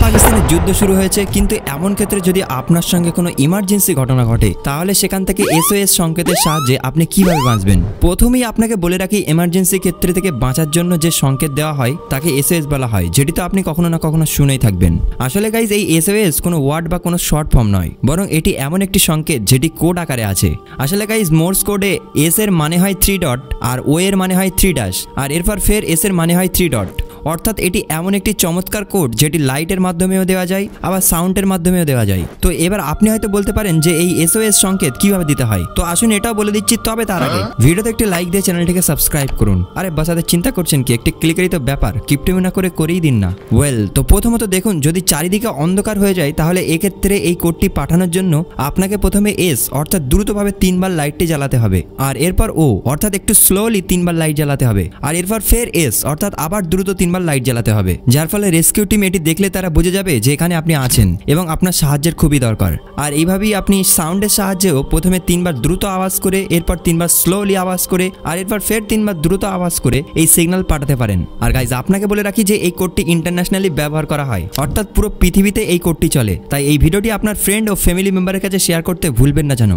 পাকিস্তানের যুদ্ধ শুরু হয়েছে, কিন্তু এমন ক্ষেত্রে যদি আপনার সঙ্গে কোনো ইমার্জেন্সি ঘটনা ঘটে তাহলে সেখান থেকে SOS সংকেতের সাহায্যে আপনি কিভাবে বাঁচবেন। প্রথমেই আপনাকে বলে রাখি, এমার্জেন্সি ক্ষেত্রে থেকে বাঁচার জন্য যে সংকেত দেওয়া হয় তাকে SOS বলা হয়, যেটি তো আপনি কখনো না কখনো শুনেই থাকবেন। আসলে গাইজ এই SOS কোনো ওয়ার্ড বা কোনো শর্ট ফর্ম নয়, বরং এটি এমন একটি সংকেত যেটি কোড আকারে আছে। আসলে গাইজ মোর্স কোডে S এর মানে হয় 3 ডট, আর O এর মানে হয় 3 ড্যাশ, আর এরপর ফের S এর মানে হয় 3 ডট। অর্থাৎ এটি এমন একটি চমৎকার কোড যেটি লাইটের মাধ্যমেও দেওয়া যায়, আবার সাউন্ডের মাধ্যমেও দেওয়া যায়। তো এবার আপনি হয়তো বলতে পারেন যে এই SOS সংকেত কিভাবে দিতে হয়, তো আসুন এটাও বলে দিচ্ছি। তবে তার আগে ভিডিওতে একটি লাইক দিয়ে চ্যানেলটিকে সাবস্ক্রাইব করুন। আরে বাসাতে চিন্তা করছেন কি, একটি ক্লিকেরই তো ব্যাপার, কিপটেমি না করে করেই দিন না। ওয়েল, তো প্রথমত দেখুন, যদি চারিদিকে অন্ধকার হয়ে যায় তাহলে এক্ষেত্রে এই কোডটি পাঠানোর জন্য আপনাকে প্রথমে S অর্থাৎ দ্রুতভাবে 3 বার লাইটটি জ্বালাতে হবে, আর এরপর O অর্থাৎ একটু স্লোলি 3 বার লাইট জ্বালাতে হবে, আর এরপর ফের S অর্থাৎ আবার দ্রুত 3 বার লাইট জ্বালাতে হবে, যার ফলে রেস্কিউ টিম এটি দেখলে তারা বুঝে যাবে যে এখানে আপনি আছেন এবং আপনার সাহায্যের খুবই দরকার। আর এইভাবেই আপনি সাউন্ডের সাহায্যেও প্রথমে 3 বার দ্রুত আওয়াজ করে, এরপর 3 বার স্লোলি আওয়াজ করে, আর এরপর ফের 3 বার দ্রুত আওয়াজ করে এই সিগন্যাল পাঠাতে পারেন। আর গাইজ আপনাকে বলে রাখি যে এই কোডটি ইন্টারন্যাশনালি ব্যবহার করা হয়, অর্থাৎ পুরো পৃথিবীতে এই কোডটি চলে। তাই এই ভিডিওটি আপনার ফ্রেন্ড ও ফ্যামিলি মেম্বারের কাছে শেয়ার করতে ভুলবেন না যেন।